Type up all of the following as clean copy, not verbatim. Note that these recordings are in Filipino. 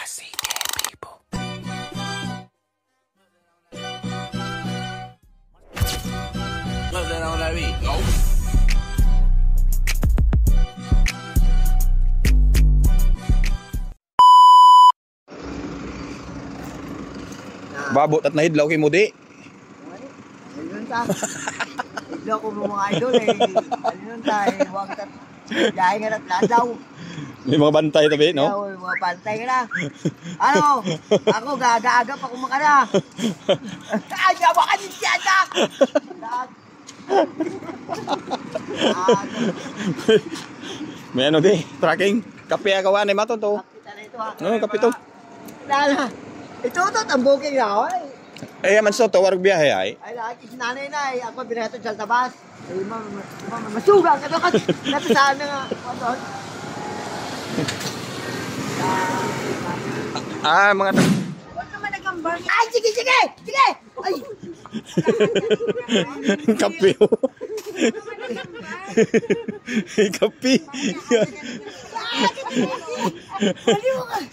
Kasi dead people. Look that on that beat. Go. Babot at nahidlaw kay Mudi. Ayun ta. Hidlaw ko mga idol eh. Ayun ta eh. Huwag ta. Dahil nga natlaw. May mga bantay tabi, no? Ay, mga bantay ka na. Ano? Ako gagaagap ako makana. Ay, nawa ka din siya na. May ano di, tracking. Kape agawan ay maton to. Kita na ito ha. No, kape to. Lala. Ito ang booking na ako eh. Man so to warog biyahe ay. Ay, lagi si nanay na eh. Ako binayato sa tabas. Ay, masugang ka doon. Napisaan na nga. Mga Huwag naman nagambar. Ay, sige, sige! Sige! Ay! kape. Kape.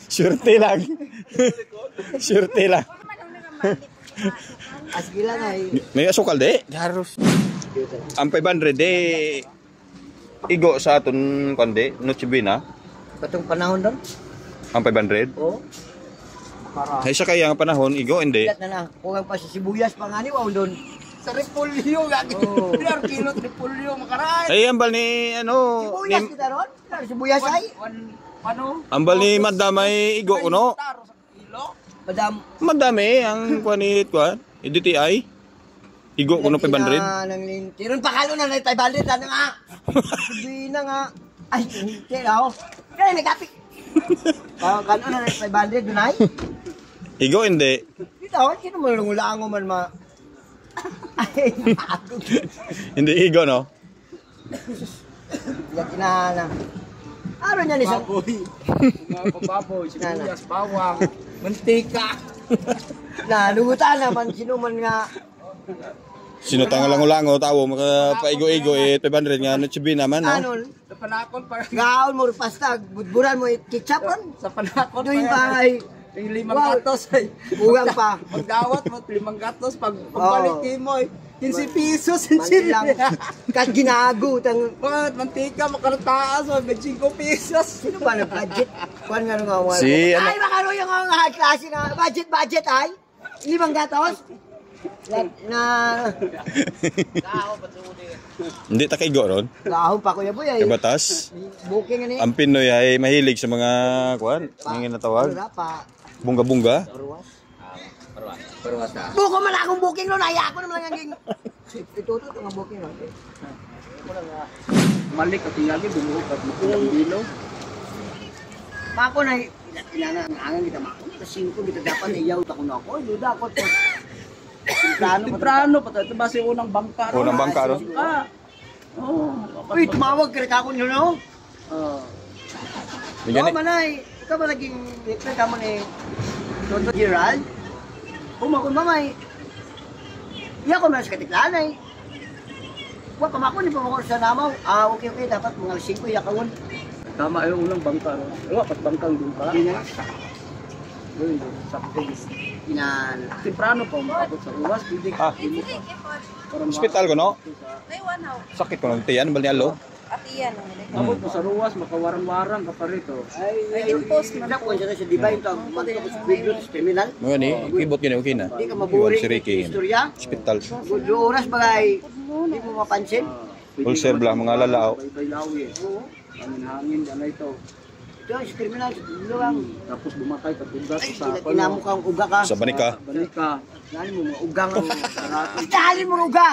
Surte lang. Surte lang. Asgila na eh. May asukal de. Harus. Ang 500 de igo sa aton konde, Noche Buena. Patong panahon doon? Ang 500. Oo. Para. Ay sa kaya nga panahon igo hindi. Ilat na lang. Kung pa sa sibuyas pa nga ni wow doon. Sa repolyo gagi. Oh. 4 kilo repolyo makaray. Ay ambal ni ano Sibuyas kita ron? Sibuyas ay? Paano? ambal ni madam ay igo kuno. Madam. Madami ang kuanit kuan. DTI. Igo kuno 500. Nang lintiron pa kalo na tay balit ano nga. Sabi na nga. Ay, hindi ako. Kaya may kapi. Kano na tay balit dunay? Igo hindi. Dito, sino malungulaan ko man ma. Ay, Hindi igo no. yakin na. Ano niya ni sa Baboy. Mga pababoy, sibuyas, bawang, mantika. lugutan naman sino man nga. Sino tang lango-lango tawo maka paigo-igo 500 nga Noche Buena man no. Ano? Sa panakon pa. Gaon mo pasta, budburan mo ketchup ron. Sa panakon pa. Doon pa ay Yung 5 gatos ay. bugang pa. Pagdawat mo, 5 gatos. Pagbalik mo, 15 pesos. Mantilang. Kat ginago tang Bakit mantika, makarataas, 25 pesos. sino ba na budget? Kuan nga nga wala. Si ano? Ay makaro yung mga high class na budget ay. 5 gatos. Na Hindi ta kaigo ron. gahon pa kuya boy ay. Kay batas. Booking ni. Ang Pinoy ay mahilig sa mga kuan, ngin na tawag. Wala pa. Bunga-bunga. Buko man akong booking no, naya ako naman lang ang itutot ang booking no. Malik at lagi, bumuhot at makulang dilo. Mako na ilana ang angan kita mako. Kasi 5 kita dapat iyaw ta kuno ako. Duda ako to. Temprano pa ito. Ito ba si unang bangka? Unang bangka, no? Oo. Uy, tumawag ka rin ako nyo no? Bigyan Oo, manay. Ikaw ba naging ka mo ni Toto Gerald? Umakon mamay. Iya ko man sa katiklanay. Huwag pa mako, ni pa mako sa namaw. Okay. Dapat mga 5 iya kawon. Tama yung unang bangka. Wala, pat bangkang doon pa. Doon, sa place. Temprano pa, umabot sa ruwas. Hospital ko no. Sakit ko ng tiyan bal ni alo. Umabot mo sa ruwas, makawarang-warang ka pa rito. Ay, yung post man ako siya sa Dubai ito. Biglo sa terminal. Mga ni, kibot gini okay na. Hindi ka maburi Si Ricky. istorya. Hospital. Good oras bagay. Hindi mo mapansin. Ulcer blah mga lalao. Bay-bay-lawi. Hangin-hangin, ano ito. Ito, sa terminal, sa dulo lang. Tapos bumatay, patugas Ay, sa kinamo kang uga ka. Sa banika. Banika. Dali mo mga ugang. Dali mo mga uga!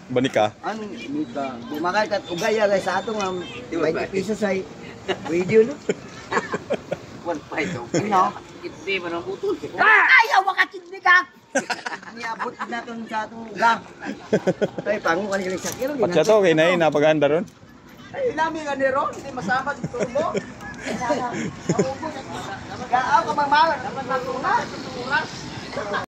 Banika. Ano, Banika. bumakay kat uga ya guys sa atong 20 pesos ay radio no? 1.5 daw. Ano? Hindi man ang utol. Ayaw makatindi ka! Niabot natin sa atong uga. Ay, pango ka nilang sakiro. At siya to, kay Nay, napaganda ron. Ay, ilami ka ni Ron, hindi masama si Turbo. Gaaw ka magmawag. Dapat magmawag.